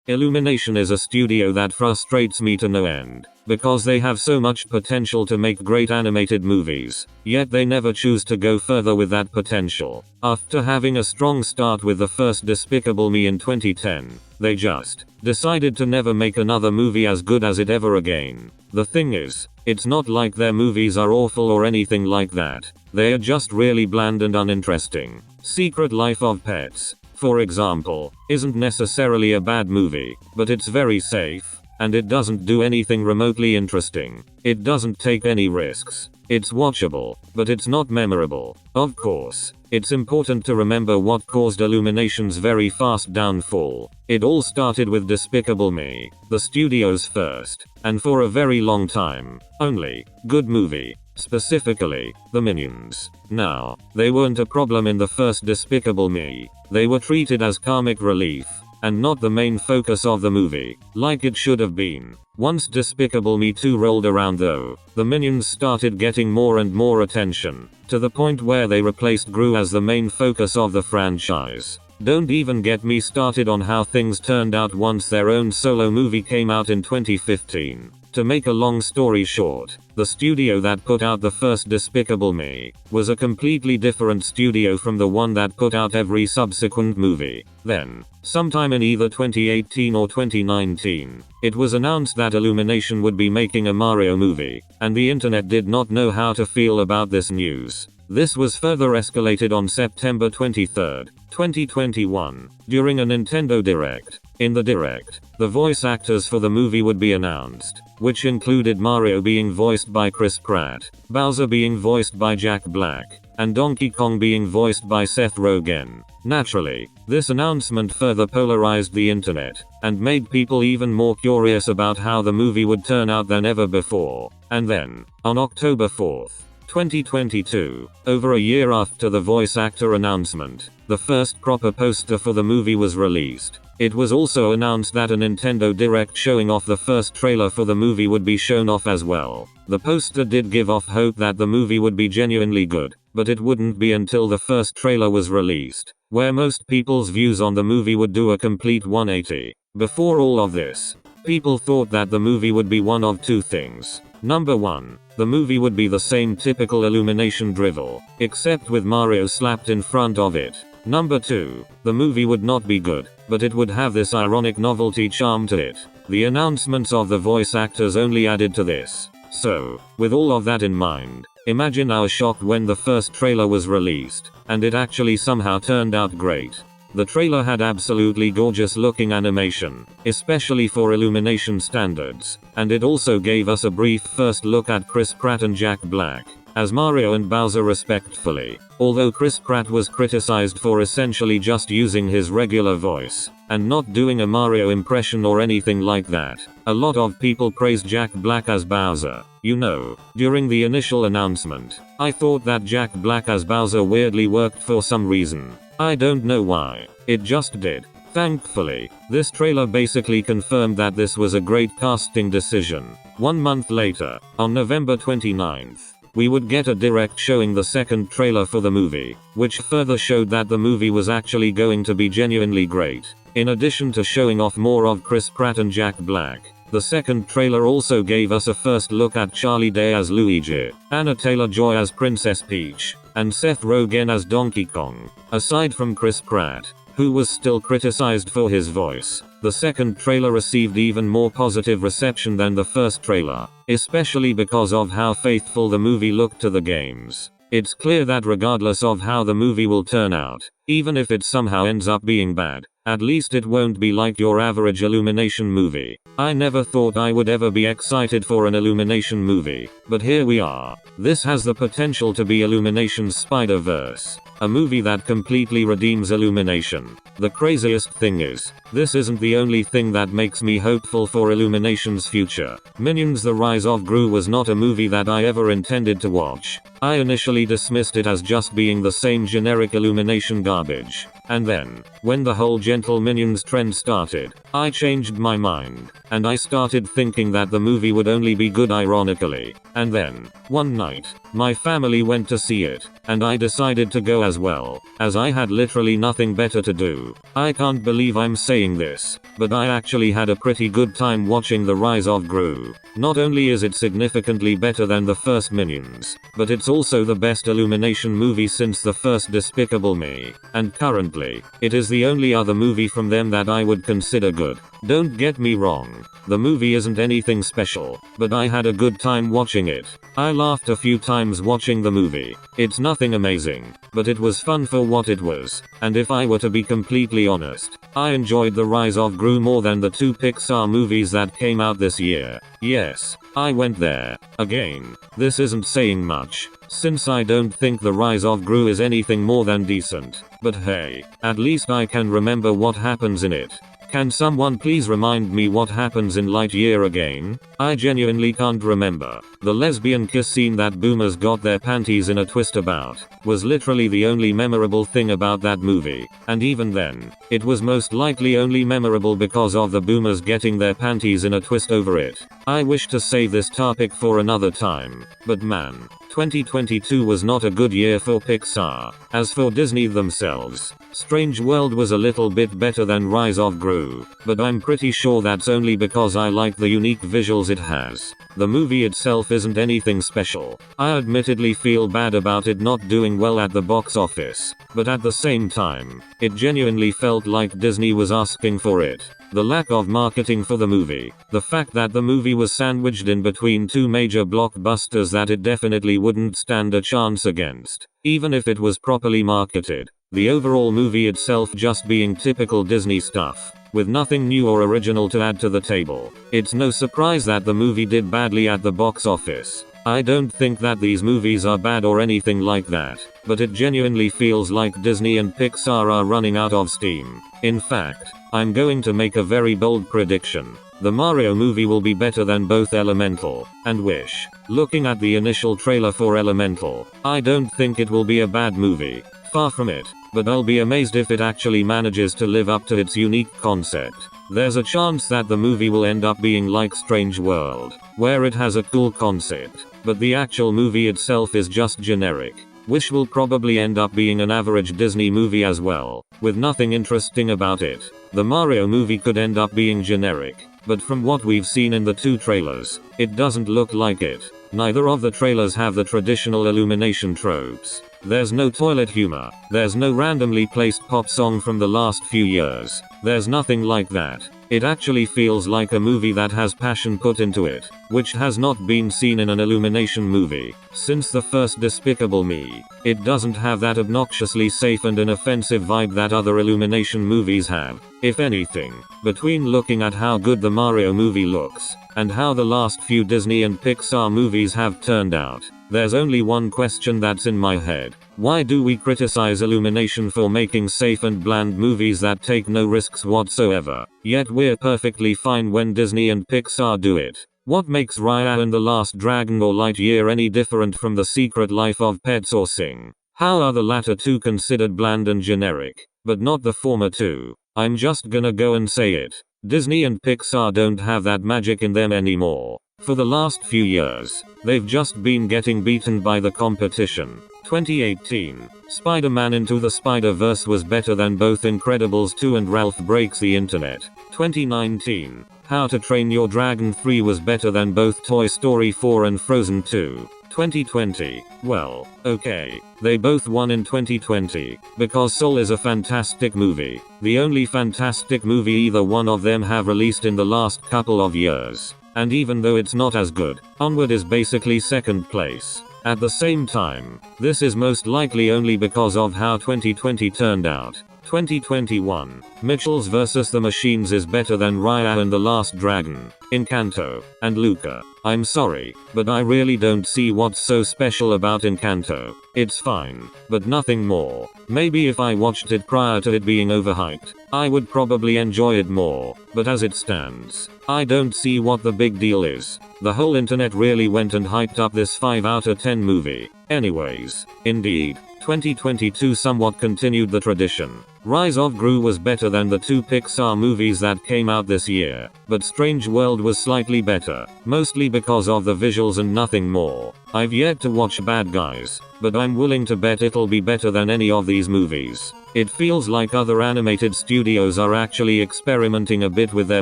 Illumination is a studio that frustrates me to no end, because they have so much potential to make great animated movies, yet they never choose to go further with that potential. After having a strong start with the first Despicable Me in 2010, they just decided to never make another movie as good as it ever again. The thing is, it's not like their movies are awful or anything like that. They are just really bland and uninteresting. Secret Life of Pets, for example, isn't necessarily a bad movie, but it's very safe, and it doesn't do anything remotely interesting. It doesn't take any risks. It's watchable, but it's not memorable. Of course, it's important to remember what caused Illumination's very fast downfall. It all started with Despicable Me, the studio's first, and for a very long time, only, good movie. Specifically, the Minions. Now, they weren't a problem in the first Despicable Me. They were treated as comic relief, and not the main focus of the movie, like it should have been. Once Despicable Me 2 rolled around though, the Minions started getting more and more attention, to the point where they replaced Gru as the main focus of the franchise. Don't even get me started on how things turned out once their own solo movie came out in 2015. To make a long story short, the studio that put out the first Despicable Me was a completely different studio from the one that put out every subsequent movie. Then, sometime in either 2018 or 2019, it was announced that Illumination would be making a Mario movie, and the internet did not know how to feel about this news. This was further escalated on September 23, 2021, during a Nintendo Direct. In the Direct, the voice actors for the movie would be announced, which included Mario being voiced by Chris Pratt, Bowser being voiced by Jack Black, and Donkey Kong being voiced by Seth Rogen. Naturally, this announcement further polarized the internet, and made people even more curious about how the movie would turn out than ever before. And then, on October 4, 2022, over a year after the voice actor announcement, the first proper poster for the movie was released. It was also announced that a Nintendo Direct showing off the first trailer for the movie would be shown off as well. The poster did give off hope that the movie would be genuinely good, but it wouldn't be until the first trailer was released, where most people's views on the movie would do a complete 180. Before all of this, people thought that the movie would be one of two things. Number 1, the movie would be the same typical Illumination drivel, except with Mario slapped in front of it. Number 2, the movie would not be good, but it would have this ironic novelty charm to it. The announcements of the voice actors only added to this. So, with all of that in mind, imagine our shock when the first trailer was released, and it actually somehow turned out great. The trailer had absolutely gorgeous looking animation, especially for Illumination standards, and it also gave us a brief first look at Chris Pratt and Jack Black as Mario and Bowser respectively, although Chris Pratt was criticized for essentially just using his regular voice, and not doing a Mario impression or anything like that. A lot of people praised Jack Black as Bowser. You know, during the initial announcement, I thought that Jack Black as Bowser weirdly worked for some reason. I don't know why, it just did. Thankfully, this trailer basically confirmed that this was a great casting decision. 1 month later, on November 29th, we would get a direct showing the second trailer for the movie, which further showed that the movie was actually going to be genuinely great. In addition to showing off more of Chris Pratt and Jack Black, the second trailer also gave us a first look at Charlie Day as Luigi, Anna Taylor-Joy as Princess Peach, and Seth Rogen as Donkey Kong. Aside from Chris Pratt, who was still criticized for his voice, the second trailer received even more positive reception than the first trailer, especially because of how faithful the movie looked to the games. It's clear that regardless of how the movie will turn out, even if it somehow ends up being bad, at least it won't be like your average Illumination movie. I never thought I would ever be excited for an Illumination movie, but here we are. This has the potential to be Illumination's Spider-Verse, a movie that completely redeems Illumination. The craziest thing is, this isn't the only thing that makes me hopeful for Illumination's future. Minions: The Rise of Gru was not a movie that I ever intended to watch. I initially dismissed it as just being the same generic Illumination garbage. And then, when the whole gentle Minions trend started, I changed my mind, and I started thinking that the movie would only be good ironically. And then, one night, My family went to see it, and I decided to go as well, as I had literally nothing better to do. I can't believe I'm saying this, but I actually had a pretty good time watching The Rise of Gru. Not only is it significantly better than the first Minions, but it's also the best Illumination movie since the first Despicable Me, and currently, it is the only other movie from them that I would consider good. Don't get me wrong, the movie isn't anything special, but I had a good time watching it. I laughed a few times watching the movie. It's nothing amazing, but it was fun for what it was, and if I were to be completely honest, I enjoyed The Rise of Gru more than the 2 Pixar movies that came out this year. Yes, I went there. Again, this isn't saying much, since I don't think The Rise of Gru is anything more than decent, but hey, at least I can remember what happens in it. Can someone please remind me what happens in Lightyear again? I genuinely can't remember. The lesbian kiss scene that boomers got their panties in a twist about was literally the only memorable thing about that movie, and even then, it was most likely only memorable because of the boomers getting their panties in a twist over it. I wish to save this topic for another time, but man, 2022 was not a good year for Pixar. As for Disney themselves, Strange World was a little bit better than Rise of Gru, but I'm pretty sure that's only because I like the unique visuals it has. The movie itself isn't anything special. I admittedly feel bad about it not doing well at the box office, but at the same time, it genuinely felt like Disney was asking for it. The lack of marketing for the movie, the fact that the movie was sandwiched in between 2 major blockbusters that it definitely wouldn't stand a chance against, even if it was properly marketed. The overall movie itself just being typical Disney stuff, with nothing new or original to add to the table. It's no surprise that the movie did badly at the box office. I don't think that these movies are bad or anything like that, but it genuinely feels like Disney and Pixar are running out of steam. In fact, I'm going to make a very bold prediction. The Mario movie will be better than both Elemental and Wish. Looking at the initial trailer for Elemental, I don't think it will be a bad movie. Far from it, but I'll be amazed if it actually manages to live up to its unique concept. There's a chance that the movie will end up being like Strange World, where it has a cool concept, but the actual movie itself is just generic. Wish will probably end up being an average Disney movie as well, with nothing interesting about it. The Mario movie could end up being generic, but from what we've seen in the 2 trailers, it doesn't look like it. Neither of the trailers have the traditional Illumination tropes. There's no toilet humor. There's no randomly placed pop song from the last few years. There's nothing like that. It actually feels like a movie that has passion put into it, which has not been seen in an Illumination movie since the first Despicable Me. It doesn't have that obnoxiously safe and inoffensive vibe that other Illumination movies have. If anything, between looking at how good the Mario movie looks, and how the last few Disney and Pixar movies have turned out, there's only one question that's in my head. Why do we criticize Illumination for making safe and bland movies that take no risks whatsoever, yet we're perfectly fine when Disney and Pixar do it? What makes Raya and the Last Dragon or Lightyear any different from The Secret Life of Pets or Sing? How are the latter 2 considered bland and generic, but not the former 2? I'm just gonna go and say it. Disney and Pixar don't have that magic in them anymore. For the last few years, they've just been getting beaten by the competition. 2018, Spider-Man Into the Spider-Verse was better than both Incredibles 2 and Ralph Breaks the Internet. 2019, How to Train Your Dragon 3 was better than both Toy Story 4 and Frozen 2. 2020, well, okay, they both won in 2020, because Soul is a fantastic movie. The only fantastic movie either one of them have released in the last couple of years. And even though it's not as good, Onward is basically second place. At the same time, this is most likely only because of how 2020 turned out. 2021, Mitchells vs. the Machines is better than Raya and the Last Dragon, Encanto, and Luca. I'm sorry, but I really don't see what's so special about Encanto. It's fine, but nothing more. Maybe if I watched it prior to it being overhyped, I would probably enjoy it more, but as it stands, I don't see what the big deal is. The whole internet really went and hyped up this 5 out of 10 movie. Anyways, indeed, 2022 somewhat continued the tradition. Rise of Gru was better than the 2 Pixar movies that came out this year, but Strange World was slightly better, mostly because of the visuals and nothing more. I've yet to watch Bad Guys, but I'm willing to bet it'll be better than any of these movies. It feels like other animated studios are actually experimenting a bit with their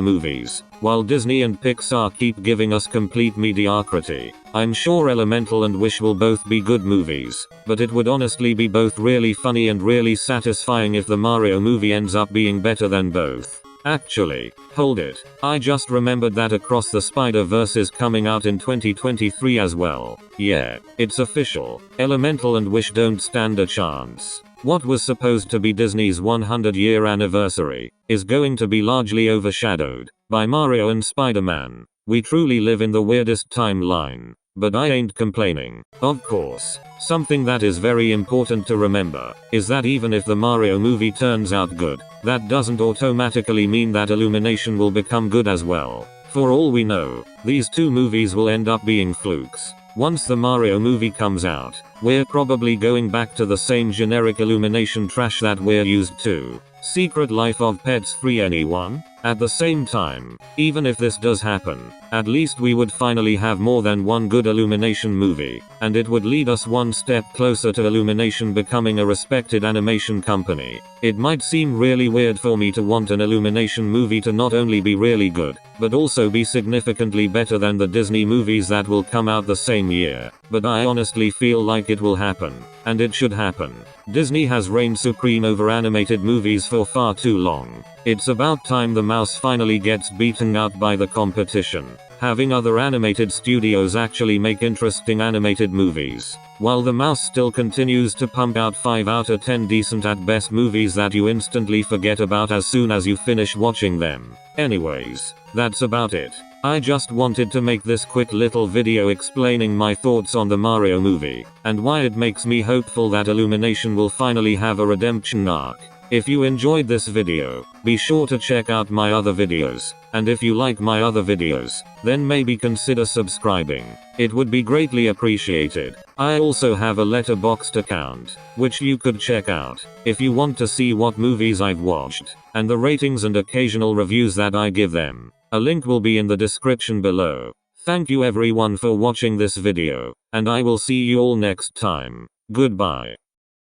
movies, while Disney and Pixar keep giving us complete mediocrity. I'm sure Elemental and Wish will both be good movies, but it would honestly be both really funny and really satisfying if the Mario movie ends up being better than both. Actually, hold it, I just remembered that Across the Spider-Verse is coming out in 2023 as well. Yeah, it's official. Elemental and Wish don't stand a chance. What was supposed to be Disney's 100-year anniversary is going to be largely overshadowed by Mario and Spider-Man. We truly live in the weirdest timeline, but I ain't complaining. Of course, something that is very important to remember is that even if the Mario movie turns out good, that doesn't automatically mean that Illumination will become good as well. For all we know, these 2 movies will end up being flukes. Once the Mario movie comes out, we're probably going back to the same generic Illumination trash that we're used to. Secret Life of Pets 3 anyone? At the same time, even if this does happen, at least we would finally have more than one good Illumination movie, and it would lead us one step closer to Illumination becoming a respected animation company. It might seem really weird for me to want an Illumination movie to not only be really good, but also be significantly better than the Disney movies that will come out the same year, but I honestly feel like it will happen, and it should happen. Disney has reigned supreme over animated movies for far too long. It's about time the mouse finally gets beaten out by the competition. Having other animated studios actually make interesting animated movies, while the mouse still continues to pump out 5 out of 10 decent at best movies that you instantly forget about as soon as you finish watching them. Anyways, that's about it. I just wanted to make this quick little video explaining my thoughts on the Mario movie, and why it makes me hopeful that Illumination will finally have a redemption arc. If you enjoyed this video, be sure to check out my other videos, and if you like my other videos, then maybe consider subscribing. It would be greatly appreciated. I also have a Letterboxd account, which you could check out, if you want to see what movies I've watched, and the ratings and occasional reviews that I give them. A link will be in the description below. Thank you everyone for watching this video, and I will see you all next time. Goodbye.